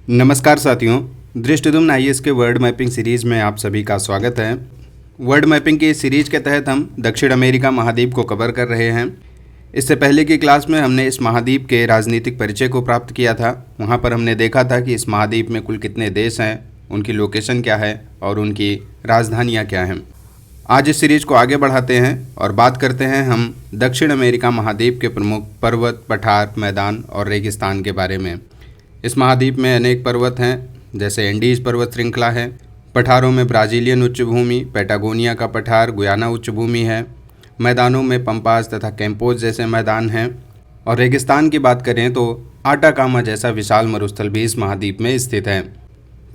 नमस्कार साथियों, दृष्टिदुम्न आईएएस के वर्ड मैपिंग सीरीज़ में आप सभी का स्वागत है। वर्ड मैपिंग की इस सीरीज के तहत हम दक्षिण अमेरिका महाद्वीप को कवर कर रहे हैं। इससे पहले की क्लास में हमने इस महाद्वीप के राजनीतिक परिचय को प्राप्त किया था। वहाँ पर हमने देखा था कि इस महाद्वीप में कुल कितने देश हैं, उनकी लोकेशन क्या है और उनकी राजधानियाँ क्या हैं। आज इस सीरीज को आगे बढ़ाते हैं और बात करते हैं हम दक्षिण अमेरिका महाद्वीप के प्रमुख पर्वत, पठार, मैदान और रेगिस्तान के बारे में। इस महाद्वीप में अनेक पर्वत हैं, जैसे एंडीज पर्वत श्रृंखला है। पठारों में ब्राज़ीलियन उच्च भूमि, पैटागोनिया का पठार, गुयाना उच्च भूमि है। मैदानों में पंपास तथा कैंपोज जैसे मैदान हैं। और रेगिस्तान की बात करें तो आटाकामा जैसा विशाल मरुस्थल भी इस महाद्वीप में स्थित है।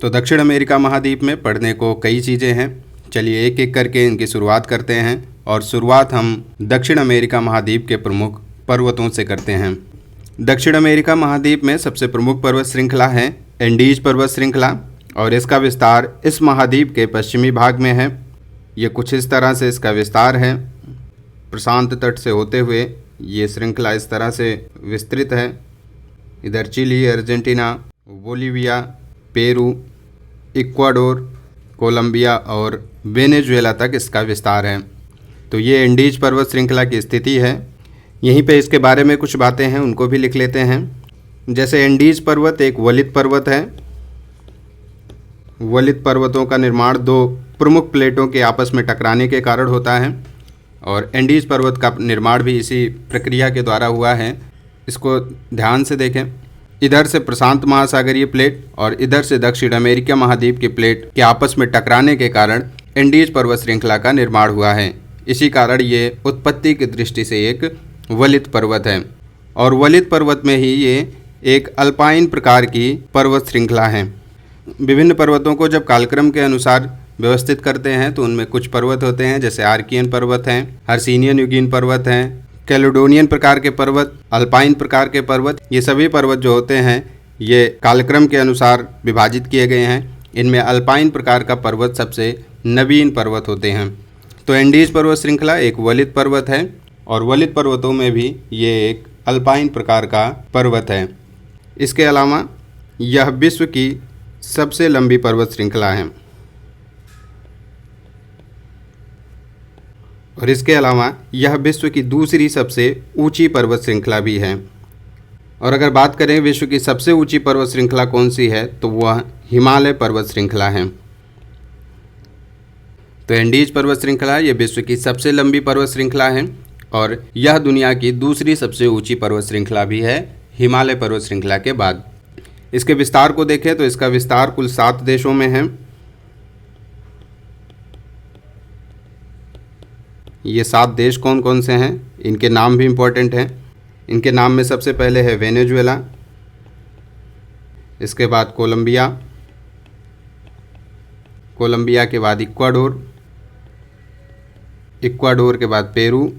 तो दक्षिण अमेरिका महाद्वीप में पढ़ने को कई चीज़ें हैं। चलिए एक एक करके इनकी शुरुआत करते हैं और शुरुआत हम दक्षिण अमेरिका महाद्वीप के प्रमुख पर्वतों से करते हैं। दक्षिण अमेरिका महाद्वीप में सबसे प्रमुख पर्वत श्रृंखला है एंडीज पर्वत श्रृंखला और इसका विस्तार इस महाद्वीप के पश्चिमी भाग में है। ये कुछ इस तरह से इसका विस्तार है। प्रशांत तट से होते हुए ये श्रृंखला इस तरह से विस्तृत है। इधर Chile, Argentina, Bolivia, Peru, Ecuador, Colombia और वेनेजुएला तक इसका विस्तार है। तो ये एंडीज पर्वत श्रृंखला की स्थिति है। यहीं पे इसके बारे में कुछ बातें हैं, उनको भी लिख लेते हैं। जैसे एंडीज पर्वत एक वलित पर्वत है। वलित पर्वतों का निर्माण दो प्रमुख प्लेटों के आपस में टकराने के कारण होता है और एंडीज पर्वत का निर्माण भी इसी प्रक्रिया के द्वारा हुआ है। इसको ध्यान से देखें। इधर से प्रशांत महासागरीय प्लेट और इधर से दक्षिण अमेरिका महाद्वीप की प्लेट के आपस में टकराने के कारण एंडीज पर्वत श्रृंखला का निर्माण हुआ है। इसी कारण ये उत्पत्ति की दृष्टि से एक वलित पर्वत है और वलित पर्वत में ही ये एक अल्पाइन प्रकार की पर्वत श्रृंखला है। विभिन्न पर्वतों को जब कालक्रम के अनुसार व्यवस्थित करते हैं तो उनमें कुछ पर्वत होते हैं, जैसे आर्कियन पर्वत हैं, हर्सिनियन युगीन पर्वत हैं, कैलेडोनियन प्रकार के पर्वत, अल्पाइन प्रकार के पर्वत। ये सभी पर्वत जो होते हैं ये कालक्रम के अनुसार विभाजित किए गए हैं। इनमें अल्पाइन प्रकार का पर्वत सबसे नवीन पर्वत होते हैं। तो एंडीज पर्वत श्रृंखला एक वलित पर्वत है और वलित पर्वतों में भी ये एक अल्पाइन प्रकार का पर्वत है। इसके अलावा यह विश्व की सबसे लंबी पर्वत श्रृंखला है और इसके अलावा यह विश्व की दूसरी सबसे ऊंची पर्वत श्रृंखला भी है। और अगर बात करें विश्व की सबसे ऊंची पर्वत श्रृंखला कौन सी है तो वह हिमालय पर्वत श्रृंखला है। तो एंडीज पर्वत श्रृंखला ये विश्व की सबसे लंबी पर्वत श्रृंखला है और यह दुनिया की दूसरी सबसे ऊंची पर्वत श्रृंखला भी है हिमालय पर्वत श्रृंखला के बाद। इसके विस्तार को देखें तो इसका विस्तार कुल 7 देशों में है। ये 7 देश कौन कौन से हैं, इनके नाम भी इम्पोर्टेंट हैं। इनके नाम में सबसे पहले है वेनेजुएला, इसके बाद कोलंबिया, कोलंबिया के बाद इक्वाडोर, इक्वाडोर के बाद पेरू,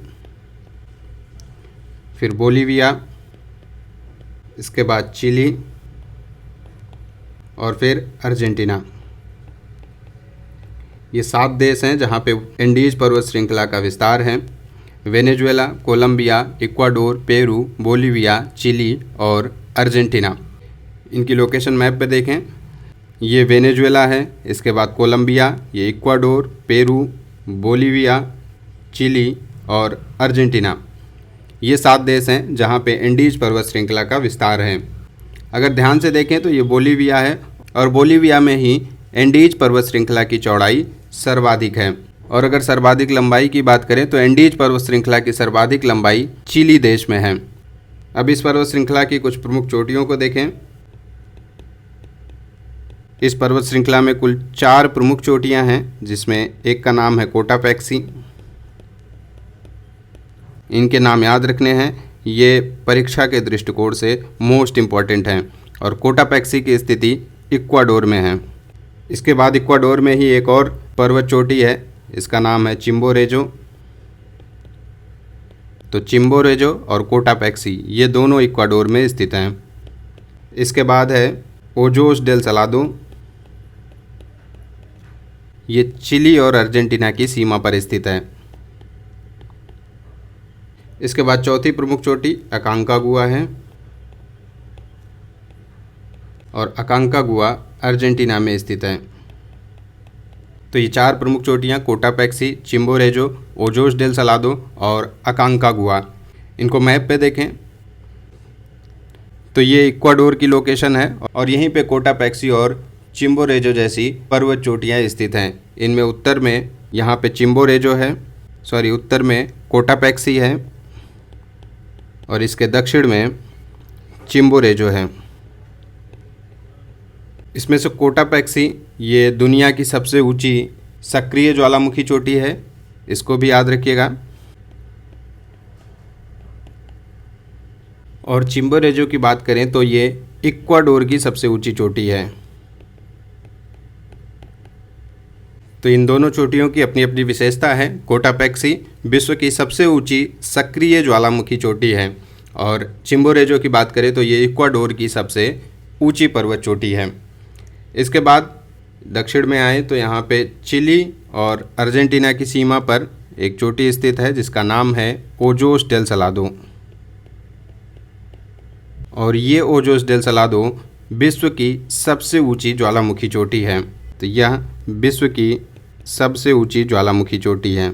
फिर बोलिविया, इसके बाद चिली और फिर अर्जेंटीना। ये 7 देश हैं जहाँ पे एंडीज पर्वत श्रृंखला का विस्तार है। Venezuela, Colombia, Ecuador, Peru, Bolivia, Chile और अर्जेंटीना। इनकी लोकेशन मैप पे देखें। ये वेनेजुएला है, इसके बाद कोलंबिया, ये इक्वाडोर, पेरू, बोलिविया, चिली और अर्जेंटीना। ये 7 देश हैं जहाँ पे एंडीज पर्वत श्रृंखला का विस्तार है। अगर ध्यान से देखें तो ये बोलिविया है और बोलिविया में ही एंडीज पर्वत श्रृंखला की चौड़ाई सर्वाधिक है। और अगर सर्वाधिक लंबाई की बात करें तो एंडीज पर्वत श्रृंखला की सर्वाधिक लंबाई चिली देश में है। अब इस पर्वत श्रृंखला की कुछ प्रमुख चोटियों को देखें। इस पर्वत श्रृंखला में कुल 4 प्रमुख चोटियाँ हैं, जिसमें एक का नाम है कोटापैक्सी। इनके नाम याद रखने हैं, ये परीक्षा के दृष्टिकोण से मोस्ट इम्पॉर्टेंट हैं और कोटापैक्सी की स्थिति इक्वाडोर में है। इसके बाद इक्वाडोर में ही एक और पर्वत चोटी है, इसका नाम है चिम्बोरेजो। तो चिम्बोरेजो और कोटापैक्सी ये दोनों इक्वाडोर में स्थित हैं। इसके बाद है ओजोस डेल सलादो, ये चिली और अर्जेंटीना की सीमा पर स्थित है। इसके बाद चौथी प्रमुख चोटी अकांकागुआ है और अकांकागुआ अर्जेंटीना में स्थित है। तो ये 4 प्रमुख चोटियाँ कोटापैक्सी, चिम्बोरेजो, ओजोस डेल सलादो और अकांकागुआ। इनको मैप पे देखें तो ये इक्वाडोर की लोकेशन है और यहीं पे कोटापैक्सी और चिम्बोरेजो जैसी पर्वत चोटियाँ स्थित हैं। इनमें उत्तर में यहाँ पे चिम्बोरेजो है, उत्तर में कोटापैक्सी है और इसके दक्षिण में चिम्बोरेजो है। इसमें से कोटापैक्सी ये दुनिया की सबसे ऊंची सक्रिय ज्वालामुखी चोटी है, इसको भी याद रखिएगा। और चिम्बोरेजो की बात करें तो ये इक्वाडोर की सबसे ऊंची चोटी है। तो इन दोनों चोटियों की अपनी अपनी विशेषता है। कोटापैक्सी विश्व की सबसे ऊंची सक्रिय ज्वालामुखी चोटी है और चिम्बोरेजो की बात करें तो ये इक्वाडोर की सबसे ऊंची पर्वत चोटी है। इसके बाद दक्षिण में आए तो यहाँ पे चिली और अर्जेंटीना की सीमा पर एक चोटी स्थित है जिसका नाम है ओजोस डेल सलादो और ये ओजोस डेल सलादो विश्व की सबसे ऊंची ज्वालामुखी चोटी है। तो यह विश्व की सबसे ऊंची ज्वालामुखी चोटी है।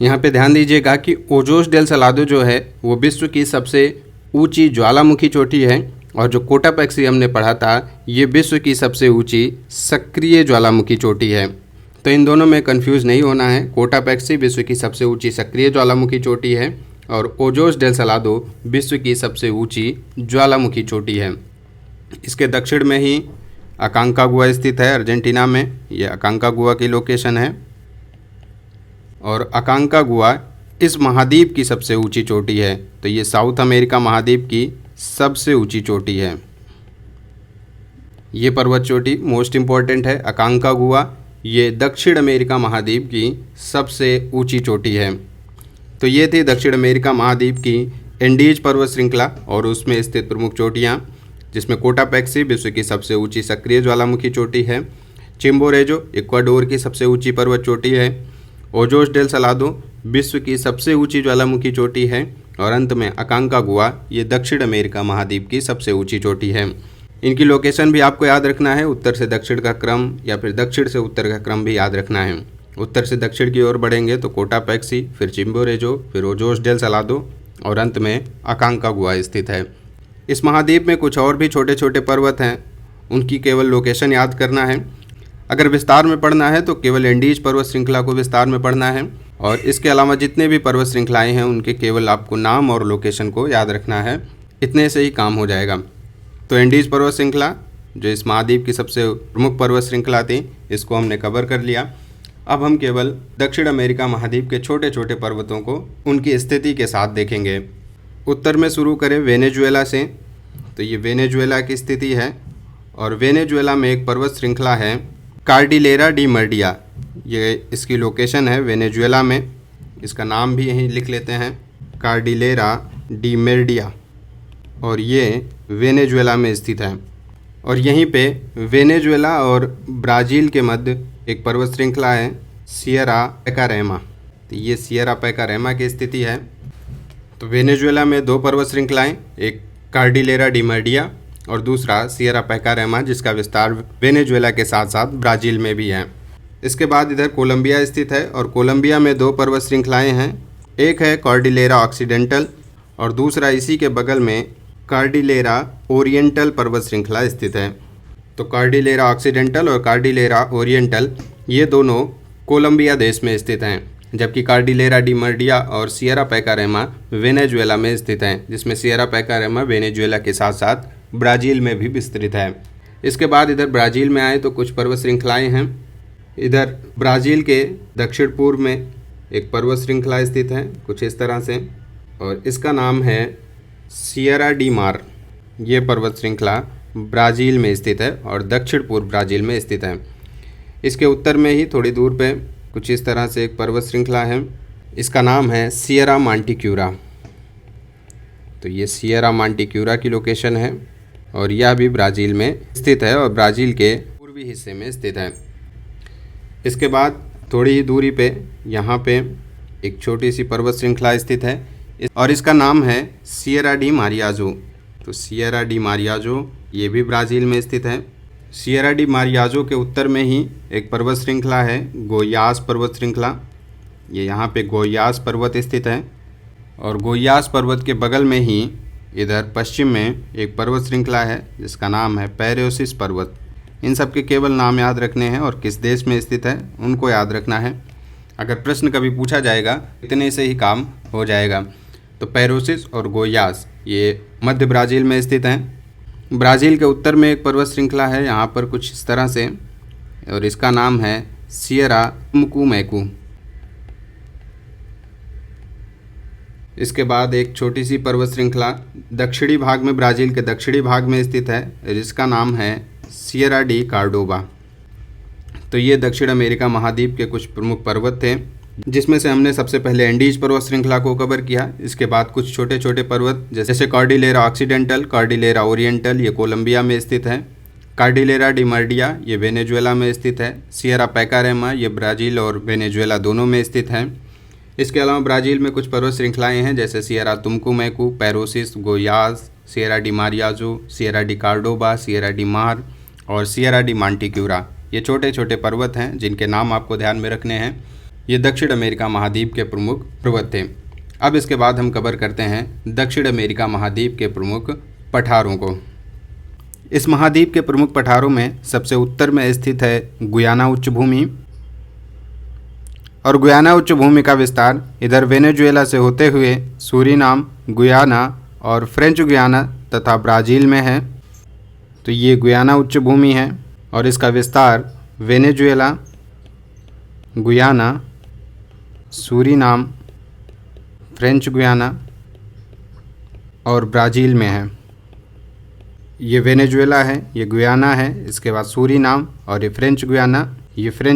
यहाँ पे ध्यान दीजिएगा कि ओजोस डेल सलादो जो है वो विश्व की सबसे ऊंची ज्वालामुखी चोटी है और जो कोटापैक्सी हमने पढ़ा था ये विश्व की सबसे ऊंची सक्रिय ज्वालामुखी चोटी है। तो इन दोनों में कंफ्यूज नहीं होना है। कोटापैक्सी विश्व की सबसे ऊंची सक्रिय ज्वालामुखी चोटी है और ओजोस डेल सलादो विश्व की सबसे ऊंची ज्वालामुखी चोटी है। इसके दक्षिण में ही अकांकागुआ स्थित है अर्जेंटीना में। यह अकांकागुआ की लोकेशन है और अकांकागुआ इस महाद्वीप की सबसे ऊंची चोटी है। तो ये साउथ अमेरिका महाद्वीप की सबसे ऊंची चोटी है। ये पर्वत चोटी मोस्ट इम्पॉर्टेंट है। अकांकागुआ ये दक्षिण अमेरिका महाद्वीप की सबसे ऊंची चोटी है। तो ये थी दक्षिण अमेरिका महाद्वीप की एंडीज पर्वत श्रृंखला और उसमें स्थित प्रमुख चोटियाँ, जिसमें कोटापैक्सी विश्व की सबसे ऊंची सक्रिय ज्वालामुखी चोटी है, चिम्बोरेजो इक्वाडोर की सबसे ऊंची पर्वत चोटी है, ओजोस डेल सलादो विश्व की सबसे ऊंची ज्वालामुखी चोटी है और अंत में अकांकागुआ ये दक्षिण अमेरिका महाद्वीप की सबसे ऊंची चोटी है। इनकी लोकेशन भी आपको याद रखना है। उत्तर से दक्षिण का क्रम या फिर दक्षिण से उत्तर का क्रम भी याद रखना है। उत्तर से दक्षिण की ओर बढ़ेंगे तो कोटापैक्सी, फिर चिम्बोरेजो, फिर ओजोस डेल सलादो और अंत में अकांकागुआ स्थित है। इस महाद्वीप में कुछ और भी छोटे छोटे पर्वत हैं, उनकी केवल लोकेशन याद करना है। अगर विस्तार में पढ़ना है तो केवल एंडीज पर्वत श्रृंखला को विस्तार में पढ़ना है और इसके अलावा जितने भी पर्वत श्रृंखलाएँ हैं उनके केवल आपको नाम और लोकेशन को याद रखना है। इतने से ही काम हो जाएगा। तो एंडीज पर्वत श्रृंखला जो इस महाद्वीप की सबसे प्रमुख पर्वत श्रृंखला थी, इसको हमने कवर कर लिया। अब हम केवल दक्षिण अमेरिका महाद्वीप के छोटे छोटे पर्वतों को उनकी स्थिति के साथ देखेंगे। उत्तर में शुरू करें वेनेजुएला से, तो ये वेनेजुएला की स्थिति है और वेनेजुएला में एक पर्वत श्रृंखला है कार्डिलेरा डी मर्डिया। ये इसकी लोकेशन है वेनेजुएला में। इसका नाम भी यहीं लिख लेते हैं, कार्डिलेरा डी मर्डिया, और ये वेनेजुएला में स्थित है। और यहीं पे वेनेजुएला और ब्राज़ील के मध्य एक पर्वत श्रृंखला है सियरा पैकारेमा। तो ये सियरा पैकारेमा की स्थिति है। तो वेनेजुएला में 2 पर्वत श्रृंखलाएं, एक कार्डिलेरा डी मर्डिया और दूसरा सियरा पैकारेमा, जिसका विस्तार वेनेजुएला के साथ साथ ब्राज़ील में भी है। इसके बाद इधर कोलंबिया स्थित है और कोलंबिया में 2 पर्वत श्रृंखलाएँ हैं, एक है कॉर्डिलेरा ऑक्सीडेंटल और दूसरा इसी के बगल में कार्डिलेरा ओरिएंटल पर्वत श्रृंखला स्थित है। तो कार्डिलेरा ऑक्सीडेंटल और कार्डिलेरा ओरिएंटल ये दोनों कोलंबिया देश में स्थित हैं, जबकि कार्डिलेरा डी मर्डिया और सियरा पैकारेमा वेनेजुएला में स्थित हैं, जिसमें सियरा पैकारेमा वेनेजुएला के साथ साथ ब्राज़ील में भी विस्तृत है। इसके बाद इधर ब्राज़ील में आए तो कुछ पर्वत श्रृंखलाएँ हैं। इधर ब्राज़ील के दक्षिण पूर्व में एक पर्वत श्रृंखला स्थित है कुछ इस तरह से, और इसका नाम है सियरा डी मार। ये पर्वत श्रृंखला ब्राज़ील में स्थित है और दक्षिण पूर्व ब्राज़ील में स्थित है। इसके उत्तर में ही थोड़ी दूर पे कुछ इस तरह से एक पर्वत श्रृंखला है, इसका नाम है सियरा मांटिक्यूरा। तो ये सियरा मांटिक्यूरा की लोकेशन है और यह भी ब्राज़ील में स्थित है और ब्राज़ील के पूर्वी हिस्से में स्थित है। इसके बाद थोड़ी ही दूरी पे यहाँ पे एक छोटी सी पर्वत श्रृंखला स्थित है, और इसका नाम है सिएरा डी मारियाजो। तो सिएरा डी मारियाजो ये भी ब्राज़ील में स्थित है। सिएरा डी मारियाजो के उत्तर में ही एक पर्वत श्रृंखला है, गोयास पर्वत श्रृंखला। ये यहाँ पे गोयास पर्वत स्थित है और गोयास पर्वत के बगल में ही इधर पश्चिम में एक पर्वत श्रृंखला है जिसका नाम है पैरेसिस पर्वत। इन सब के केवल नाम याद रखने हैं और किस देश में स्थित है उनको याद रखना है। अगर प्रश्न कभी पूछा जाएगा इतने से ही काम हो जाएगा। तो पैरोसिस और गोयास ये मध्य ब्राज़ील में स्थित हैं। ब्राज़ील के उत्तर में एक पर्वत श्रृंखला है यहाँ पर कुछ इस तरह से, और इसका नाम है सिएरा तुमकुमैकू। इसके बाद एक छोटी सी पर्वत श्रृंखला दक्षिणी भाग में, ब्राज़ील के दक्षिणी भाग में स्थित है जिसका नाम है सिएरा डी कार्डोबा। तो ये दक्षिण अमेरिका महाद्वीप के कुछ प्रमुख पर्वत थे जिसमें से हमने सबसे पहले एंडीज पर्वत श्रृंखला को कवर किया। इसके बाद कुछ छोटे छोटे पर्वत जैसे कॉर्डिलेरा ऑक्सीडेंटल, कॉर्डिलेरा ओरिएंटल ये कोलंबिया में स्थित है, कॉर्डिलेरा डी मर्डिया ये वेनेजुएला में स्थित है, सिएरा पैकारेमा ये ब्राज़ील और वेनेजुएला दोनों में स्थित है। इसके अलावा ब्राज़ील में कुछ पर्वत श्रृंखलाएँ हैं जैसे सिएरा तुमकुमैकू, पैरोसिस, गोयास, सिएरा डी मारियाजो, Sierra de Cordoba, Sierra de Mar और सिएरा डी मांटिक्यूरा। ये छोटे छोटे पर्वत हैं जिनके नाम आपको ध्यान में रखने हैं। ये दक्षिण अमेरिका महाद्वीप के प्रमुख पर्वत थे। अब इसके बाद हम कवर करते हैं दक्षिण अमेरिका महाद्वीप के प्रमुख पठारों को। इस महाद्वीप के प्रमुख पठारों में सबसे उत्तर में स्थित है गुयाना उच्च भूमि, और गुयाना उच्च भूमि का विस्तार इधर वेनेजुएला से होते हुए सूरीनाम, गुयाना और फ्रेंच गुयाना तथा ब्राज़ील में है। तो ये गुयाना उच्च भूमि है और इसका विस्तार Venezuela, Guyana, Suriname, French Guiana और ब्राज़ील में है। ये वेनेजुएला है, ये गुयाना है, इसके बाद सूरीनाम और ये फ्रेंच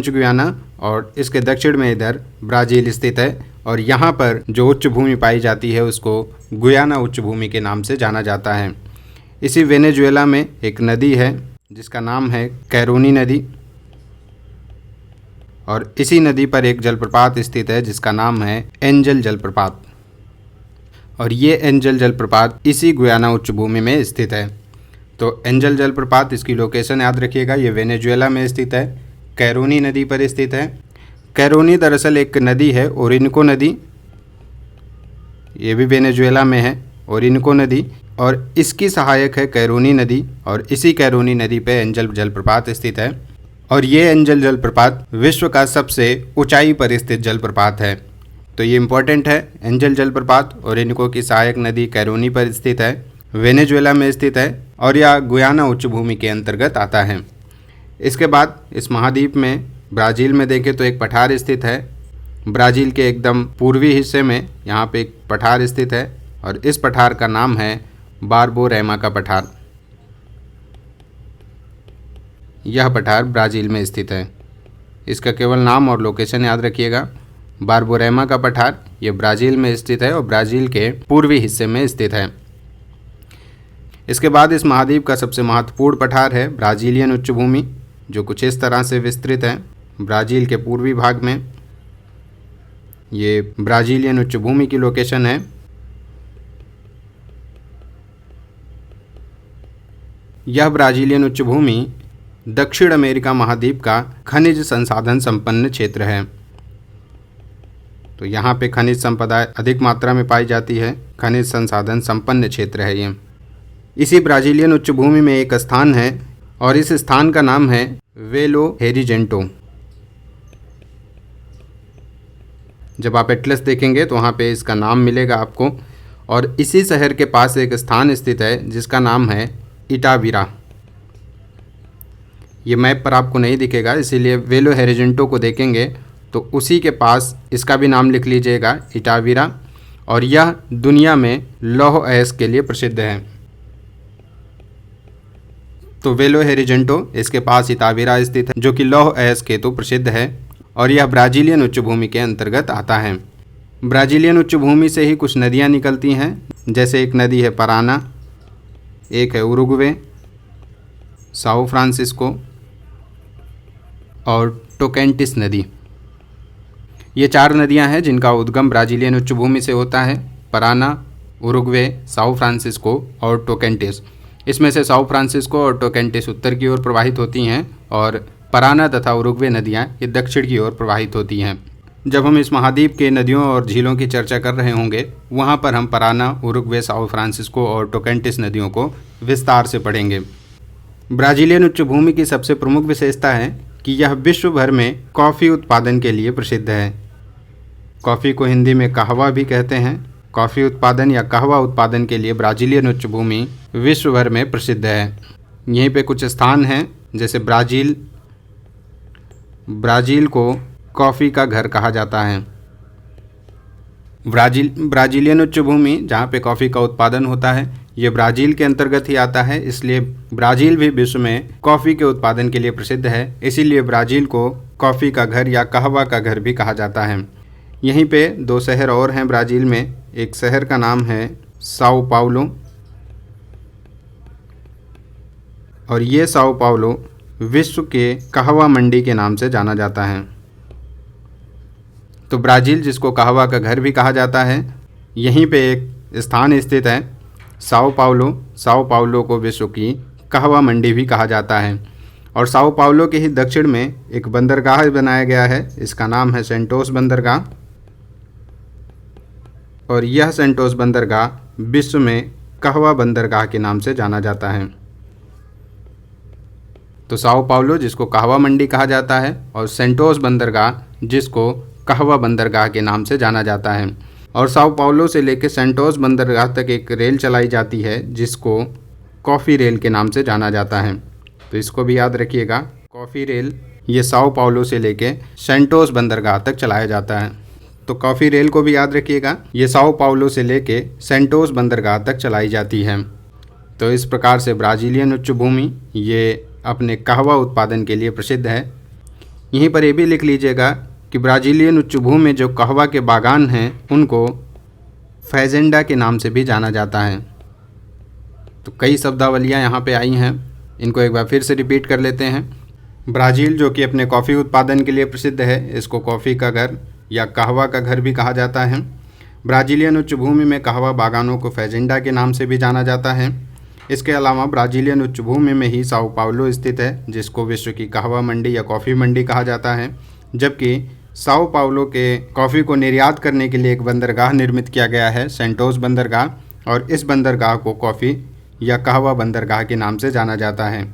गुयाना और इसके दक्षिण में इधर ब्राज़ील स्थित है। और यहाँ पर जो उच्च भूमि पाई जाती है उसको गुयाना उच्च भूमि के नाम से जाना जाता है। इसी वेनेजुएला में एक नदी है जिसका नाम है कैरोनी नदी, और इसी नदी पर एक जलप्रपात स्थित है जिसका नाम है एंजल जलप्रपात, और ये एंजल जलप्रपात इसी गुयाना उच्च भूमि में स्थित है। तो एंजल जलप्रपात, इसकी लोकेशन याद रखिएगा, ये वेनेजुएला में स्थित है, कैरोनी नदी पर स्थित है। कैरोनी दरअसल एक नदी है, ओरिनको नदी, ये भी वेनेजुएला में है ओरिनको नदी, और इसकी सहायक है कैरोनी नदी, और इसी कैरोनी नदी पे एंजल जलप्रपात स्थित है। और ये एंजल जलप्रपात विश्व का सबसे ऊंचाई पर स्थित जलप्रपात है। तो ये इम्पोर्टेंट है। एंजल जलप्रपात ओरिनको की सहायक नदी कैरोनी पर स्थित है, वेनेजुएला में स्थित है और यह गुयाना उच्च भूमि के अंतर्गत आता है। इसके बाद इस महाद्वीप में ब्राज़ील में देखें तो एक पठार स्थित है। ब्राज़ील के एकदम पूर्वी हिस्से में यहाँ पे एक पठार स्थित है और इस पठार का नाम है बारबोरेमा का पठार। यह पठार ब्राज़ील में स्थित है। इसका केवल नाम और लोकेशन याद रखिएगा। बारबोरेमा का पठार ये ब्राज़ील में स्थित है और ब्राज़ील के पूर्वी हिस्से में स्थित है। इसके बाद इस महाद्वीप का सबसे महत्वपूर्ण पठार है ब्राज़ीलियन उच्च भूमि, जो कुछ इस तरह से विस्तृत है। ब्राज़ील के पूर्वी भाग में ये ब्राज़ीलियन उच्च भूमि की लोकेशन है। यह ब्राज़ीलियन उच्च भूमि दक्षिण अमेरिका महाद्वीप का खनिज संसाधन संपन्न क्षेत्र है। तो यहाँ पे खनिज संपदा अधिक मात्रा में पाई जाती है। खनिज संसाधन संपन्न क्षेत्र है ये। इसी ब्राज़ीलियन उच्च भूमि में एक स्थान है और इस स्थान का नाम है वेलो हेरिजेंटो। जब आप एटलस देखेंगे तो वहाँ पे इसका नाम मिलेगा आपको। और इसी शहर के पास एक स्थान स्थित है जिसका नाम है इटाविरा। ये मैप पर आपको नहीं दिखेगा, इसीलिए वेलो हेरिजेंटो को देखेंगे तो उसी के पास इसका भी नाम लिख लीजिएगा, इटाविरा। और यह दुनिया में लौह अयस्क के लिए प्रसिद्ध है। तो वेलो हेरिजेंटो इसके पास इटाविरा स्थित है जो कि लौह अयस्क हेतु प्रसिद्ध है और यह ब्राज़ीलियन उच्च भूमि के अंतर्गत आता है। ब्राज़ीलियन उच्च भूमि से ही कुछ नदियाँ निकलती हैं, जैसे एक नदी है पराना, एक है उरुग्वे, साओ फ्रांसिस्को और टोकेंटिस नदी। ये चार नदियां हैं जिनका उद्गम ब्राज़ीलियन उच्च भूमि से होता है। पराना, उरुग्वे, साओ फ्रांसिस्को और टोकेंटिस। इसमें से साओ फ्रांसिस्को और टोकेंटिस उत्तर की ओर प्रवाहित होती हैं और पराना तथा उरुग्वे नदियाँ ये दक्षिण की ओर प्रवाहित होती हैं। जब हम इस महाद्वीप के नदियों और झीलों की चर्चा कर रहे होंगे वहाँ पर हम पराना, उरुग्वे, साओ फ्रांसिस्को और टोकेंटिस नदियों को विस्तार से पढ़ेंगे। ब्राज़ीलियन उच्च भूमि की सबसे प्रमुख विशेषता है कि यह विश्व भर में कॉफ़ी उत्पादन के लिए प्रसिद्ध है। कॉफ़ी को हिंदी में कहवा भी कहते हैं। कॉफ़ी उत्पादन या कहवा उत्पादन के लिए ब्राज़ीलियन उच्च भूमि विश्व भर में प्रसिद्ध है। यहीं पे कुछ स्थान हैं, जैसे ब्राज़ील को कॉफ़ी का घर कहा जाता है। ब्राज़ीलियन उच्च भूमि जहाँ पे कॉफ़ी का उत्पादन होता है ये ब्राज़ील के अंतर्गत ही आता है, इसलिए ब्राज़ील भी विश्व में कॉफ़ी के उत्पादन के लिए प्रसिद्ध है। इसीलिए ब्राज़ील को कॉफ़ी का घर या कहवा का घर भी कहा जाता है। यहीं पे 2 शहर और हैं ब्राज़ील में। एक शहर का नाम है साओ पाउलो और ये साओ पाउलो विश्व के कहवा मंडी के नाम से जाना जाता है। तो ब्राज़ील, जिसको कहवा का घर भी कहा जाता है, यहीं पे एक स्थान स्थित है साओ पाउलो। साओ पाउलो को विश्व की कहवा मंडी भी कहा जाता है। और साओ पाउलो के ही दक्षिण में एक बंदरगाह बनाया गया है, इसका नाम है सेंटोस बंदरगाह। और यह सेंटोस बंदरगाह विश्व में कहवा बंदरगाह के नाम से जाना जाता है। तो साओ पाउलो, जिसको कहवा मंडी कहा जाता है, और सेंटोस बंदरगाह, जिसको कहवा बंदरगाह के नाम से जाना जाता है। और साओ पाउलो से लेकर सेंटोस बंदरगाह तक एक रेल चलाई जाती है जिसको कॉफ़ी रेल के नाम से जाना जाता है। तो इसको भी याद रखिएगा, कॉफ़ी रेल ये साओ पाउलो से लेके सेंटोस बंदरगाह तक चलाया जाता है। तो कॉफ़ी रेल को भी याद रखिएगा, ये साओ पाउलो से लेके सेंटोस बंदरगाह तक चलाई जाती है। तो इस प्रकार से ब्राज़ीलियन उच्च भूमि ये अपने कहवा उत्पादन के लिए प्रसिद्ध है। यहीं पर ये भी लिख लीजिएगा कि ब्राज़ीलियन उच्च भूमि में जो कहवा के बागान हैं उनको फैजेंडा के नाम से भी जाना जाता है। तो कई शब्दावलियाँ यहाँ पे आई हैं, इनको एक बार फिर से रिपीट कर लेते हैं। ब्राज़ील जो कि अपने कॉफ़ी उत्पादन के लिए प्रसिद्ध है, इसको कॉफ़ी का घर या कहवा का घर भी कहा जाता है। ब्राज़ीलियन उच्च भूमि में कहवा बागानों को फैजेंडा के नाम से भी जाना जाता है। इसके अलावा ब्राज़ीलियन उच्च भूमि में ही साओ पाउलो स्थित है, जिसको विश्व की कहवा मंडी या कॉफ़ी मंडी कहा जाता है। जबकि साओ पाउलो के कॉफ़ी को निर्यात करने के लिए एक बंदरगाह निर्मित किया गया है, सेंटोस बंदरगाह, और इस बंदरगाह को कॉफ़ी या कहवा बंदरगाह के नाम से जाना जाता है।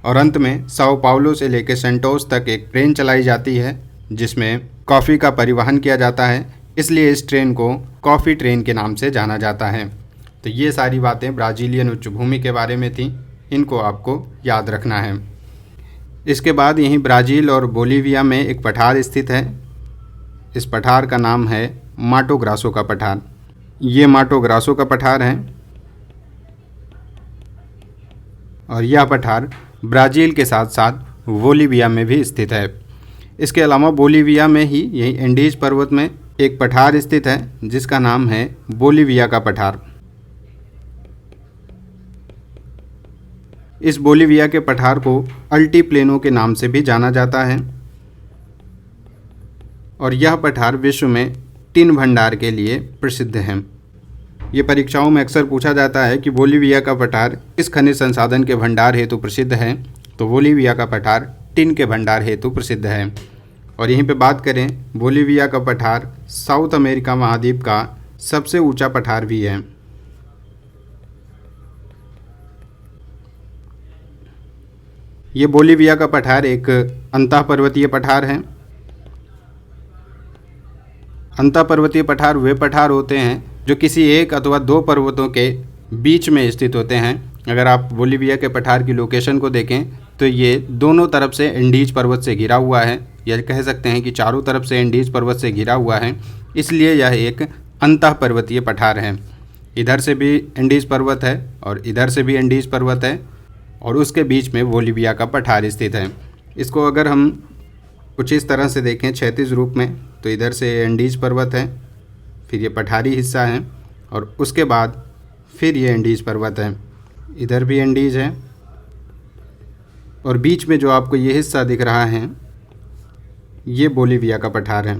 और अंत में साओ पाउलो से लेकर सेंटोस तक एक ट्रेन चलाई जाती है जिसमें कॉफ़ी का परिवहन किया जाता है, इसलिए इस ट्रेन को कॉफ़ी ट्रेन के नाम से जाना जाता है। तो ये सारी बातें ब्राज़ीलियन उच्च भूमि के बारे में थी, इनको आपको याद रखना है। इसके बाद यहीं ब्राज़ील और बोलीविया में एक पठार स्थित है। इस पठार का नाम है माटो ग्रासो का पठार। ये माटो ग्रासो का पठार है और यह पठार ब्राज़ील के साथ साथ बोलीविया में भी स्थित है। इसके अलावा बोलीविया में ही यही एंडीज पर्वत में एक पठार स्थित है जिसका नाम है बोलीविया का पठार। इस बोलीविया के पठार को अल्टीप्लेनो के नाम से भी जाना जाता है और यह पठार विश्व में टिन भंडार के लिए प्रसिद्ध है। ये परीक्षाओं में अक्सर पूछा जाता है कि बोलीविया का पठार किस खनिज संसाधन के भंडार हेतु प्रसिद्ध है, तो बोलीविया का पठार टिन के भंडार हेतु प्रसिद्ध है। और यहीं पे बात करें, बोलीविया का पठार साउथ अमेरिका महाद्वीप का सबसे ऊंचा पठार भी है। ये बोलीविया का पठार एक अंतः पर्वतीय पठार है। अंतः पर्वतीय पठार वे पठार होते हैं जो किसी एक अथवा दो पर्वतों के बीच में स्थित होते हैं। अगर आप बोलीविया के पठार की लोकेशन को देखें तो ये दोनों तरफ से एंडीज पर्वत से घिरा हुआ है, या कह सकते हैं कि चारों तरफ से एंडीज पर्वत से घिरा हुआ है, इसलिए यह एक अंतः पर्वतीय पठार है। इधर से भी एंडीज पर्वत है और इधर से भी एंडीज पर्वत है और उसके बीच में बोलीविया का पठार स्थित है। इसको अगर हम कुछ इस तरह से देखें क्षैतिज रूप में, तो इधर से एंडीज पर्वत है, फिर ये पठारी हिस्सा है और उसके बाद फिर ये एंडीज पर्वत है, इधर भी एंडीज है और बीच में जो आपको ये हिस्सा दिख रहा है ये बोलीविया का पठार है।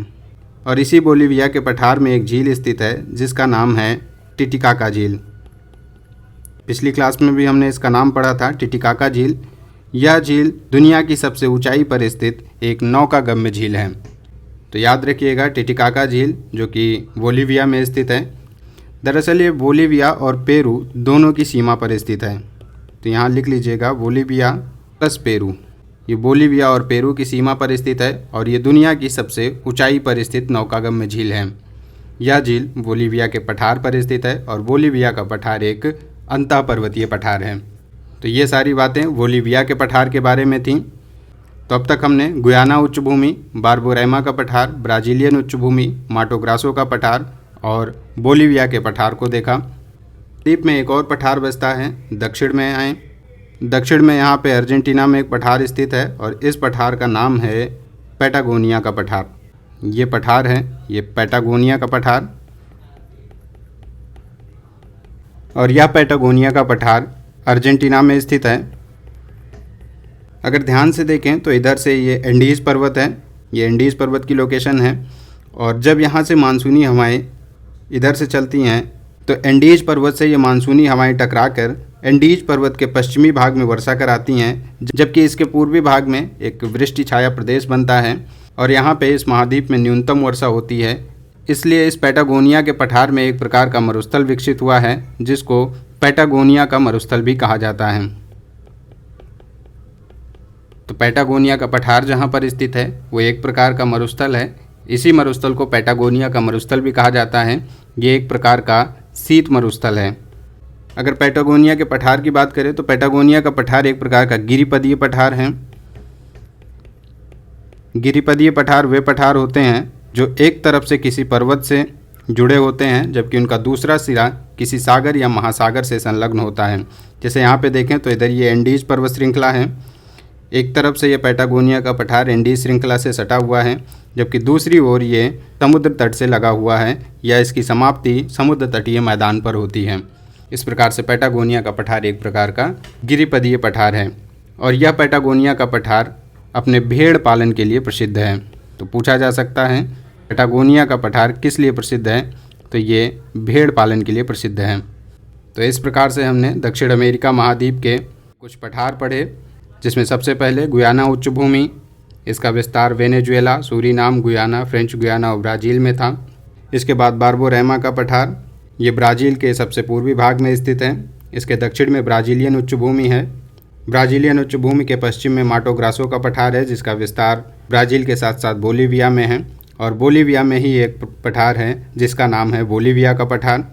और इसी बोलीविया के पठार में एक झील स्थित है जिसका नाम है टिटिकाका झील। पिछली क्लास में भी हमने इसका नाम पढ़ा था, टिटिकाका झील। यह झील दुनिया की सबसे ऊंचाई पर स्थित एक नौकागम्य झील है। तो याद रखिएगा, टिटिकाका झील जो कि बोलीविया में स्थित है। दरअसल ये बोलीविया और पेरू दोनों की सीमा पर स्थित है। तो यहाँ लिख लीजिएगा बोलीविया प्लस पेरू। ये बोलीविया और पेरू की सीमा पर स्थित है और ये दुनिया की सबसे ऊंचाई पर स्थित नौकागम्य झील है। यह झील बोलीविया के पठार पर स्थित है और बोलीविया का पठार एक अंतः पर्वतीय पठार है। तो ये सारी बातें बोलीविया के पठार के बारे में थीं। तो अब तक हमने गुयाना उच्च भूमि, बार्बोरेमा का पठार, ब्राज़ीलियन उच्च भूमि, माटो ग्रासो का पठार और बोलीविया के पठार को देखा। द्वीप में एक और पठार बसता है, दक्षिण में आए। दक्षिण में यहाँ पे अर्जेंटीना में एक पठार स्थित है और इस पठार का नाम है पैटागोनिया का पठार। ये पठार है, ये पैटागोनिया का पठार। और यह पैटागोनिया का पठार अर्जेंटीना में स्थित है। अगर ध्यान से देखें तो इधर से ये एंडीज़ पर्वत है, ये एंडीज़ पर्वत की लोकेशन है। और जब यहाँ से मानसूनी हवाएं इधर से चलती हैं तो एंडीज़ पर्वत से ये मानसूनी हवाएं टकराकर एंडीज़ पर्वत के पश्चिमी भाग में वर्षा कराती हैं, जबकि इसके पूर्वी भाग में एक वृष्टि छाया प्रदेश बनता है और यहाँ पे इस महाद्वीप में न्यूनतम वर्षा होती है। इसलिए इस पैटागोनिया के पठार में एक प्रकार का मरुस्थल विकसित हुआ है जिसको पैटागोनिया का मरुस्थल भी कहा जाता है। तो पैटागोनिया का पठार जहाँ पर स्थित है वो एक प्रकार का मरुस्थल है। इसी मरुस्थल को पैटागोनिया का मरुस्थल भी कहा जाता है। ये एक प्रकार का शीत मरुस्थल है। अगर पैटागोनिया के पठार की बात करें तो पैटागोनिया का पठार एक प्रकार का गिरिपदीय पठार है। गिरिपदीय पठार वे पठार होते हैं जो एक तरफ से किसी पर्वत से जुड़े होते हैं जबकि उनका दूसरा सिरा किसी सागर या महासागर से संलग्न होता है। जैसे यहाँ पे देखें तो इधर ये एंडीज़ पर्वत श्रृंखला है, एक तरफ से ये पैटागोनिया का पठार एंडीज़ श्रृंखला से सटा हुआ है जबकि दूसरी ओर ये समुद्र तट से लगा हुआ है या इसकी समाप्ति समुद्र तटीय मैदान पर होती है। इस प्रकार से पैटागोनिया का पठार एक प्रकार का गिरिपदीय पठार है। और यह पैटागोनिया का पठार अपने भेड़ पालन के लिए प्रसिद्ध है। तो पूछा जा सकता है पैटागोनिया का पठार किस लिए प्रसिद्ध है, तो ये भेड़ पालन के लिए प्रसिद्ध है। तो इस प्रकार से हमने दक्षिण अमेरिका महाद्वीप के कुछ पठार पढ़े, जिसमें सबसे पहले गुयाना उच्च भूमि, इसका विस्तार Venezuela, Suriname, Guyana, French Guiana और ब्राज़ील में था। इसके बाद बार्बोरेमा का पठार, ये ब्राज़ील के सबसे पूर्वी भाग में स्थित है। इसके दक्षिण में ब्राज़ीलियन उच्च भूमि है। ब्राज़ीलियन उच्च भूमि के पश्चिम में माटो ग्रासो का पठार है जिसका विस्तार ब्राज़ील के साथ साथ बोलीविया में है। और बोलीविया में ही एक पठार है जिसका नाम है बोलीविया का पठार।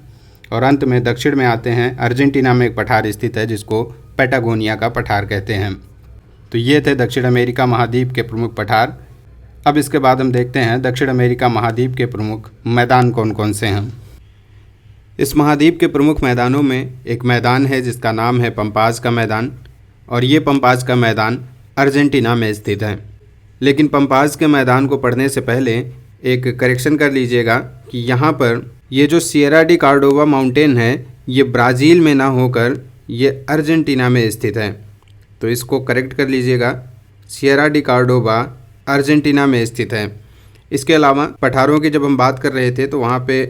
और अंत में दक्षिण में आते हैं, अर्जेंटीना में एक पठार स्थित है जिसको पैटागोनिया का पठार कहते हैं। तो ये थे दक्षिण अमेरिका महाद्वीप के प्रमुख पठार। अब इसके बाद हम देखते हैं दक्षिण अमेरिका महाद्वीप के प्रमुख मैदान कौन कौन से हैं। इस महाद्वीप के प्रमुख मैदानों में एक मैदान है जिसका नाम है पंपाज का मैदान। और ये पंपाज का मैदान अर्जेंटीना में स्थित है। लेकिन पंपाज के मैदान को पढ़ने से पहले एक करेक्शन कर लीजिएगा कि यहाँ पर ये जो सिएरा डी कार्डोवा माउंटेन है ये ब्राज़ील में ना होकर ये अर्जेंटीना में स्थित है। तो इसको करेक्ट कर लीजिएगा, सिएरा डी कार्डोवा अर्जेंटीना में स्थित है। इसके अलावा पठारों की जब हम बात कर रहे थे तो वहाँ पे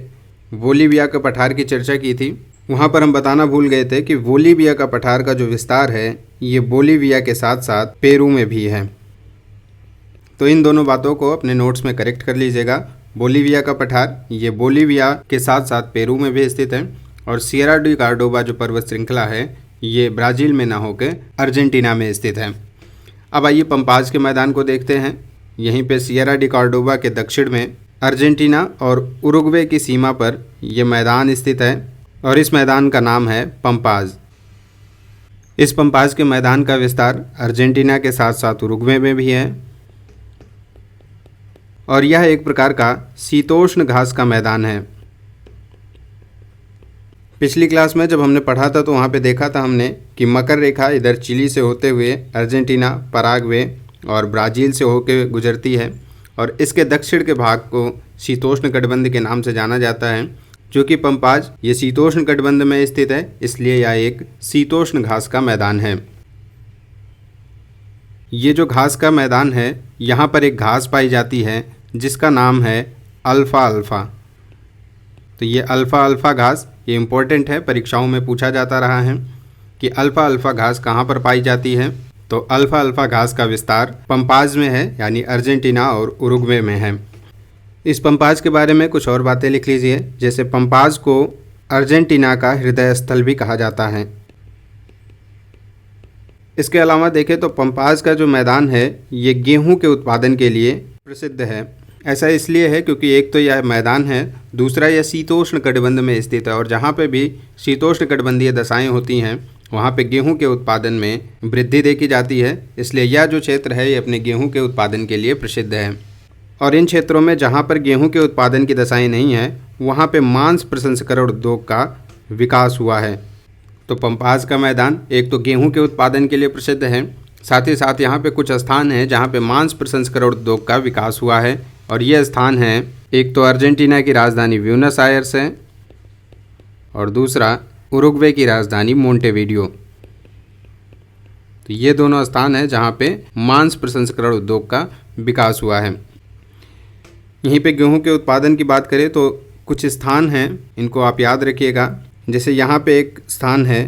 बोलीविया के पठार की चर्चा की थी। वहाँ पर हम बताना भूल गए थे कि बोलीविया का पठार का जो विस्तार है ये बोलीविया के साथ साथ पेरू में भी है। तो इन दोनों बातों को अपने नोट्स में करेक्ट कर लीजिएगा। बोलीविया का पठार ये बोलीविया के साथ साथ पेरू में भी स्थित है और सिएरा डी कार्डोवा जो पर्वत श्रृंखला है ये ब्राज़ील में ना होकर अर्जेंटीना में स्थित है। अब आइए पंपाज के मैदान को देखते हैं। यहीं पे सिएरा डी कार्डोवा के दक्षिण में अर्जेंटीना और उरुग्वे की सीमा पर यह मैदान स्थित है और इस मैदान का नाम है पंपाज। इस पंपाज के मैदान का विस्तार अर्जेंटीना के साथ साथ उरुग्वे में भी है और यह एक प्रकार का शीतोष्ण घास का मैदान है। पिछली क्लास में जब हमने पढ़ा था तो वहाँ पे देखा था हमने कि मकर रेखा इधर चिली से होते हुए अर्जेंटीना, पराग्वे और ब्राज़ील से होकर गुजरती है और इसके दक्षिण के भाग को शीतोष्ण कटिबंध के नाम से जाना जाता है। जो कि पंपाज ये शीतोष्ण कटिबंध में स्थित है, इसलिए यह एक शीतोष्ण घास का मैदान है। ये जो घास का मैदान है यहाँ पर एक घास पाई जाती है जिसका नाम है अल्फ़ा अल्फ़ा। तो ये अल्फ़ा अल्फ़ा घास ये इम्पोर्टेंट है, परीक्षाओं में पूछा जाता रहा है कि अल्फ़ा अल्फ़ा घास कहाँ पर पाई जाती है। तो अल्फ़ा अल्फ़ा घास का विस्तार पंपाज में है, यानी अर्जेंटीना और उरुग्वे में है। इस पंपाज के बारे में कुछ और बातें लिख लीजिए, जैसे पंपाज को अर्जेंटीना का हृदय स्थल भी कहा जाता है। इसके अलावा देखें तो पंपाज का जो मैदान है ये गेहूं के उत्पादन के लिए प्रसिद्ध है। ऐसा इसलिए है क्योंकि एक तो यह मैदान है, दूसरा यह शीतोष्ण कटिबंध में स्थित है, और जहाँ पे भी शीतोष्ण कटिबंधीय दशाएं होती हैं वहाँ पे गेहूं के उत्पादन में वृद्धि देखी जाती है। इसलिए यह जो क्षेत्र है ये अपने गेहूं के उत्पादन के लिए प्रसिद्ध है। और इन क्षेत्रों में जहाँ पर गेहूं के उत्पादन की दशाएं नहीं हैं वहाँ पे मांस प्रसंस्करण उद्योग का विकास हुआ है। तो पंपाज का मैदान एक तो गेहूं के उत्पादन के लिए प्रसिद्ध है, साथ ही साथ यहाँ पे कुछ स्थान हैं जहाँ पे मांस प्रसंस्करण उद्योग का विकास हुआ है, और ये स्थान है एक तो अर्जेंटीना की राजधानी ब्यूनस आयर्स है और दूसरा उरुग्वे की राजधानी मोंटेवीडियो। तो ये दोनों स्थान हैं जहाँ पे मांस प्रसंस्करण उद्योग का विकास हुआ है। यहीं पे गेहूं के उत्पादन की बात करें तो कुछ स्थान हैं, इनको आप याद रखिएगा। जैसे यहाँ पे एक स्थान है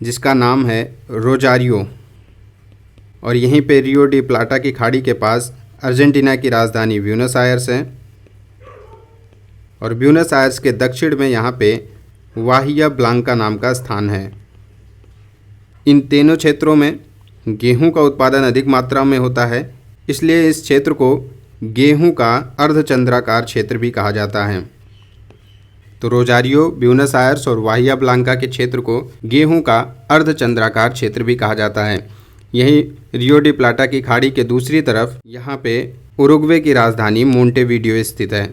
जिसका नाम है रोजारियो, और यहीं पे रियो डी प्लाटा की खाड़ी के पास अर्जेंटीना की राजधानी ब्यूनस आयर्स है, और ब्यूनस आयर्स के दक्षिण में यहाँ पे वाहिया ब्लांका नाम का स्थान है। इन तीनों क्षेत्रों में गेहूं का उत्पादन अधिक मात्रा में होता है, इसलिए इस क्षेत्र को गेहूं का अर्धचंद्राकार क्षेत्र भी कहा जाता है। तो रोजारियो, ब्यूनस आयर्स और वाहिया ब्लांका के क्षेत्र को गेहूं का अर्धचंद्राकार क्षेत्र भी कहा जाता है। यही रियो डी प्लाटा की खाड़ी के दूसरी तरफ यहाँ पे उरुग्वे की राजधानी मोंटेवीडियो स्थित है।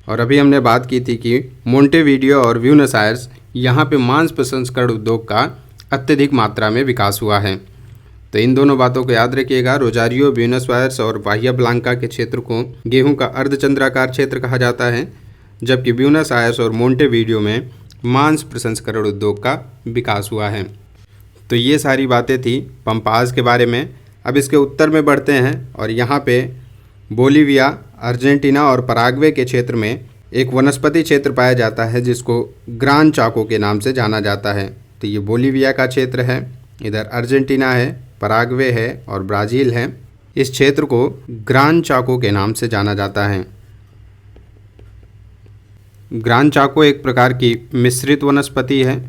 और अभी हमने बात की थी कि मोंटेवीडियो और ब्यूनस आयर्स यहाँ पे मांस प्रसंस्करण उद्योग का अत्यधिक मात्रा में विकास हुआ है। तो इन दोनों बातों को याद रखिएगा। रोजारियो, ब्यूनस आयर्स और वाहिया ब्लांका के क्षेत्र को गेहूं का अर्धचंद्राकार क्षेत्र कहा जाता है, जबकि ब्यूनस आयर्स और मोंटेवीडियो में मांस प्रसंस्करण उद्योग का विकास हुआ है। तो ये सारी बातें थी पंपाज के बारे में। अब इसके उत्तर में बढ़ते हैं, और यहाँ पे बोलीविया, अर्जेंटीना और पराग्वे के क्षेत्र में एक वनस्पति क्षेत्र पाया जाता है जिसको ग्रान चाको के नाम से जाना जाता है। तो ये बोलीविया का क्षेत्र है, इधर अर्जेंटीना है, पराग्वे है और ब्राज़ील है। इस क्षेत्र को ग्रान चाको के नाम से जाना जाता है। ग्रान चाको एक प्रकार की मिश्रित वनस्पति है।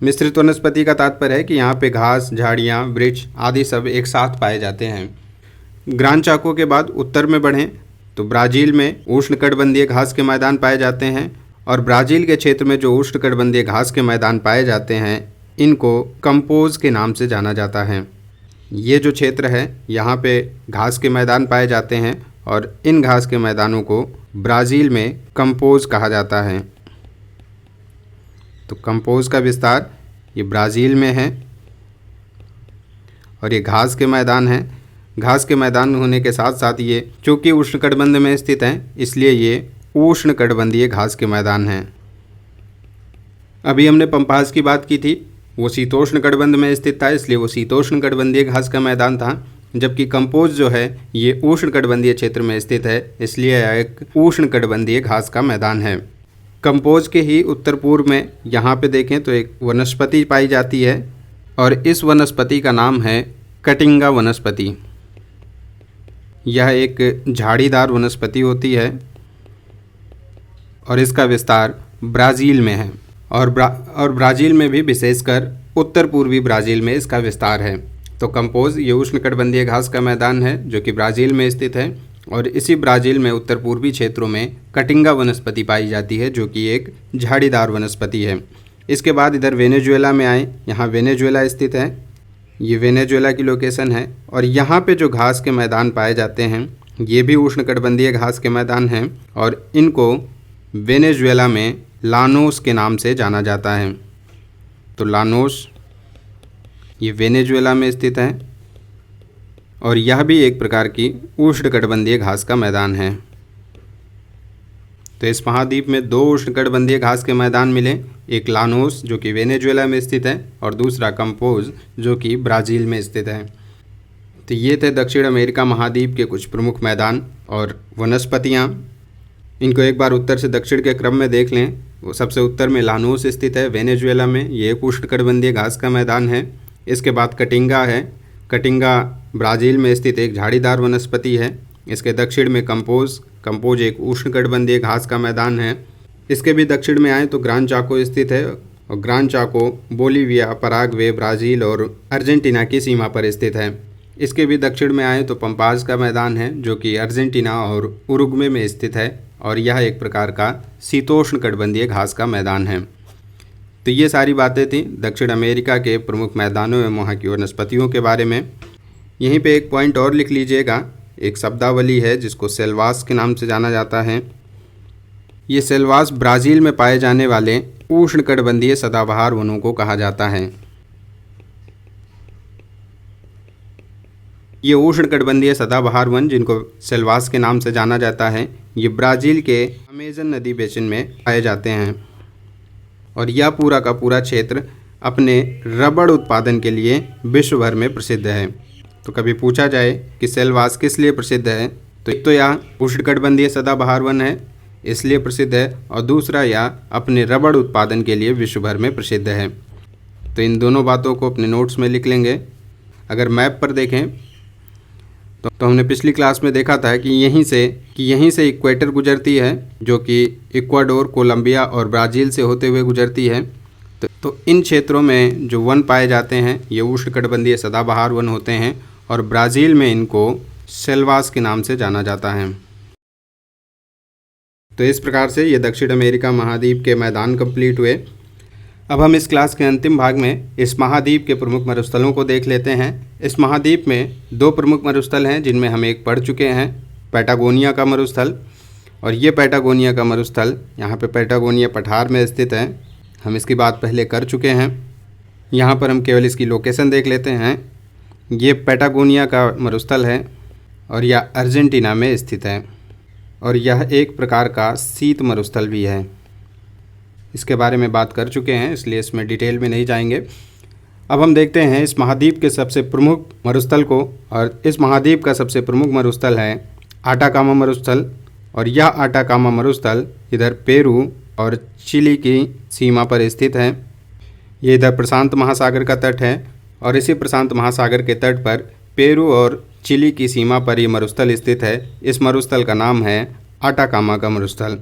मिश्रित वनस्पति का तात्पर्य है कि यहाँ पे घास, झाड़ियाँ, वृक्ष आदि सब एक साथ पाए जाते हैं। ग्रान चाको के बाद उत्तर में बढ़ें तो ब्राज़ील में उष्णकटिबंधीय घास के मैदान पाए जाते हैं, और ब्राज़ील के क्षेत्र में जो उष्णकटिबंधीय घास के मैदान पाए जाते हैं इनको कंपोज के नाम से जाना जाता है। ये जो क्षेत्र है यहाँ पे घास के मैदान पाए जाते हैं, और इन घास के मैदानों को ब्राज़ील में कंपोज कहा जाता है। तो कंपोज का विस्तार ये ब्राज़ील में है, और ये घास के मैदान हैं। घास के मैदान होने के साथ साथ ये चूँकि उष्णकटिबंध में स्थित हैं इसलिए ये उष्णकटिबंधीय घास के मैदान हैं। अभी हमने पंपाज की बात की थी, वो शीतोष्ण कटिबंध में स्थित था इसलिए वो शीतोष्ण कटिबंधीय घास का मैदान था, जबकि कंपोज जो है ये उष्णकटिबंधीय क्षेत्र में स्थित है इसलिए यह एक उष्णकटिबंधीय घास का मैदान है। कंपोज के ही उत्तर पूर्व में यहाँ पे देखें तो एक वनस्पति पाई जाती है, और इस वनस्पति का नाम है कटिंगा वनस्पति। यह एक झाड़ीदार वनस्पति होती है और इसका विस्तार ब्राज़ील में है, और ब्राज़ील में भी विशेषकर उत्तर पूर्वी ब्राज़ील में इसका विस्तार है। तो कंपोज ये उष्णकटिबंधीय घास का मैदान है जो कि ब्राज़ील में स्थित है, और इसी ब्राज़ील में उत्तर पूर्वी क्षेत्रों में कटिंगा वनस्पति पाई जाती है जो कि एक झाड़ीदार वनस्पति है। इसके बाद इधर वेनेजुएला में आए, यहाँ वेनेजुएला स्थित है, ये वेनेजुएला की लोकेशन है, और यहाँ पे जो घास के मैदान पाए जाते हैं ये भी उष्णकटिबंधीय घास के मैदान हैं, और इनको वेनेजुएला में लानोस के नाम से जाना जाता है। तो लानोस ये वेनेजुएला में स्थित है, और यह भी एक प्रकार की उष्णकटिबंधीय घास का मैदान है। तो इस महाद्वीप में दो उष्णकटिबंधीय घास के मैदान मिले, एक लानोस जो कि वेनेजुएला में स्थित है और दूसरा कंपोज जो कि ब्राज़ील में स्थित है। तो ये थे दक्षिण अमेरिका महाद्वीप के कुछ प्रमुख मैदान और वनस्पतियाँ। इनको एक बार उत्तर से दक्षिण के क्रम में देख लें। वो सबसे उत्तर में लानूस स्थित है वेनेजुएला में, ये एक उष्णकटिबंधीय घास का मैदान है। इसके बाद कटिंगा है। कटिंगा ब्राज़ील में स्थित एक झाड़ीदार वनस्पति है। इसके दक्षिण में कंपोज एक उष्णकटिबंधीय घास का मैदान है। इसके भी दक्षिण में आए तो ग्रान चाको स्थित है, और ग्रान चाको बोलीविया, पराग्वे, ब्राज़ील और अर्जेंटीना की सीमा पर स्थित है। इसके भी दक्षिण में आए तो पंपाज का मैदान है, जो कि अर्जेंटीना और उरुग्वे में स्थित है, और यह एक प्रकार का शीतोष्णकटिबंधीय घास का मैदान है। तो ये सारी बातें थी दक्षिण अमेरिका के प्रमुख मैदानों एवं वहाँ की वनस्पतियों के बारे में। यहीं पे एक पॉइंट और लिख लीजिएगा, एक शब्दावली है जिसको सेल्वास के नाम से जाना जाता है। ये सेल्वास ब्राज़ील में पाए जाने वाले उष्णकटिबंधीय सदाबहार वनों को कहा जाता है। ये उष्णकटिबंधीय सदाबहार वन, जिनको सेल्वास के नाम से जाना जाता है, ये ब्राज़ील के अमेजन नदी बेसिन में पाए जाते हैं, और यह पूरा का पूरा क्षेत्र अपने रबड़ उत्पादन के लिए विश्व भर में प्रसिद्ध है। तो कभी पूछा जाए कि सेल्वास किस लिए प्रसिद्ध है, तो एक तो यह उष्णकटिबंधीय सदाबहार वन है इसलिए प्रसिद्ध है, और दूसरा यह अपने रबड़ उत्पादन के लिए विश्व भर में प्रसिद्ध है। तो इन दोनों बातों को अपने नोट्स में लिख लेंगे। अगर मैप पर देखें तो हमने पिछली क्लास में देखा था कि यहीं से इक्वेटर गुजरती है, जो कि इक्वाडोर, कोलंबिया और ब्राज़ील से होते हुए गुजरती है। तो इन क्षेत्रों में जो वन पाए जाते हैं ये उष्णकटिबंधीय सदाबहार वन होते हैं, और ब्राज़ील में इनको सेल्वास के नाम से जाना जाता है। तो इस प्रकार से ये दक्षिण अमेरिका महाद्वीप के मैदान कंप्लीट हुए। अब हम इस क्लास के अंतिम भाग में इस महाद्वीप के प्रमुख मरुस्थलों को देख लेते हैं। इस महाद्वीप में दो प्रमुख मरुस्थल हैं जिनमें हम एक पढ़ चुके हैं, पैटागोनिया का मरुस्थल। और ये पैटागोनिया का मरुस्थल यहाँ पे पैटागोनिया पठार में स्थित है। हम इसकी बात पहले कर चुके हैं। यहाँ पर हम केवल इसकी लोकेशन देख लेते हैं। ये पैटागोनिया का मरुस्थल है और यह अर्जेंटीना में स्थित है, और यह एक प्रकार का शीत मरुस्थल भी है। इसके बारे में बात कर चुके हैं इसलिए इसमें डिटेल में नहीं जाएंगे। अब हम देखते हैं इस महाद्वीप के सबसे प्रमुख मरुस्थल को, और इस महाद्वीप का सबसे प्रमुख मरुस्थल है आटाकामा मरुस्थल। और यह आटाकामा मरुस्थल इधर पेरू और चिली की सीमा पर स्थित है। ये इधर प्रशांत महासागर का तट है, और इसी प्रशांत महासागर के तट पर पेरू और चिली की सीमा पर ये मरुस्थल स्थित है। इस मरुस्थल का नाम है आटाकामा का मरुस्थल।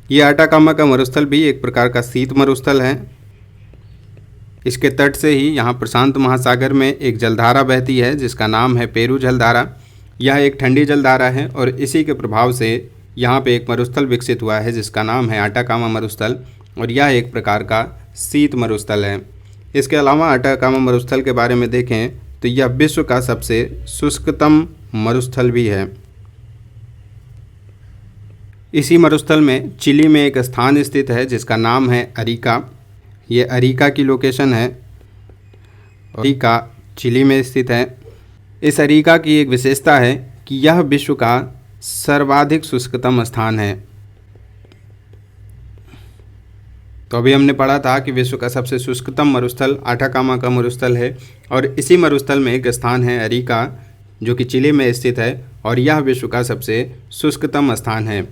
ये आटाकामा का मरुस्थल भी एक प्रकार का शीत मरुस्थल है। इसके तट से ही यहाँ प्रशांत महासागर में एक जलधारा बहती है जिसका नाम है पेरू जलधारा। यह एक ठंडी जलधारा है, और इसी के प्रभाव से यहाँ पे एक मरुस्थल विकसित हुआ है जिसका नाम है आटाकामा मरुस्थल, और यह एक प्रकार का शीत मरुस्थल है। इसके अलावा आटाकामा मरुस्थल के बारे में देखें तो यह विश्व का सबसे शुष्कतम मरुस्थल भी है। इसी मरुस्थल में चिली में एक स्थान स्थित है जिसका नाम है अरिका। ये अरिका की लोकेशन है। अरिका चिली में स्थित है। इस अरिका की एक विशेषता है कि यह विश्व का सर्वाधिक शुष्कतम स्थान है। तो अभी हमने पढ़ा था कि विश्व का सबसे शुष्कतम मरुस्थल आटाकामा का मरुस्थल है, और इसी मरुस्थल में एक स्थान है अरिका जो कि चिली में स्थित है, और यह विश्व का सबसे शुष्कतम स्थान है।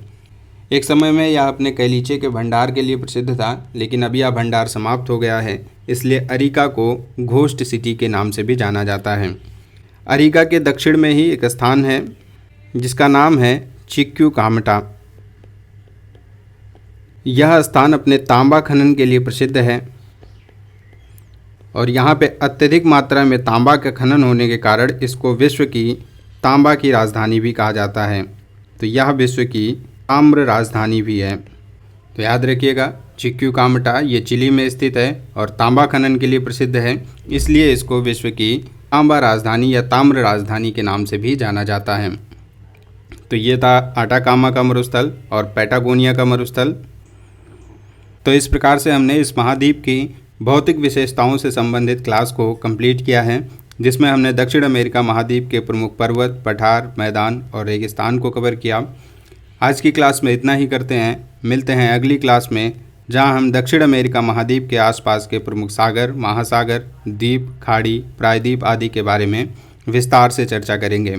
एक समय में यह अपने कैलीचे के भंडार के लिए प्रसिद्ध था, लेकिन अब यह भंडार समाप्त हो गया है, इसलिए अरिका को घोस्ट सिटी के नाम से भी जाना जाता है। अरिका के दक्षिण में ही एक स्थान है जिसका नाम है चिक्यूकामटा। यह स्थान अपने तांबा खनन के लिए प्रसिद्ध है, और यहाँ पे अत्यधिक मात्रा में तांबा का खनन होने के कारण इसको विश्व की तांबा की राजधानी भी कहा जाता है। तो यह विश्व की ताम्र राजधानी भी है। तो याद रखिएगा, चिक्यूकामटा ये चिली में स्थित है और तांबा खनन के लिए प्रसिद्ध है, इसलिए इसको विश्व की तांबा राजधानी या ताम्र राजधानी के नाम से भी जाना जाता है। तो ये था आटाकामा का मरुस्थल और पैटागोनिया का मरुस्थल। तो इस प्रकार से हमने इस महाद्वीप की भौतिक विशेषताओं से संबंधित क्लास को कंप्लीट किया है, जिसमें हमने दक्षिण अमेरिका महाद्वीप के प्रमुख पर्वत, पठार, मैदान और रेगिस्तान को कवर किया। आज की क्लास में इतना ही करते हैं। मिलते हैं अगली क्लास में, जहां हम दक्षिण अमेरिका महाद्वीप के आसपास के प्रमुख सागर, महासागर, द्वीप, खाड़ी, प्रायद्वीप आदि के बारे में विस्तार से चर्चा करेंगे।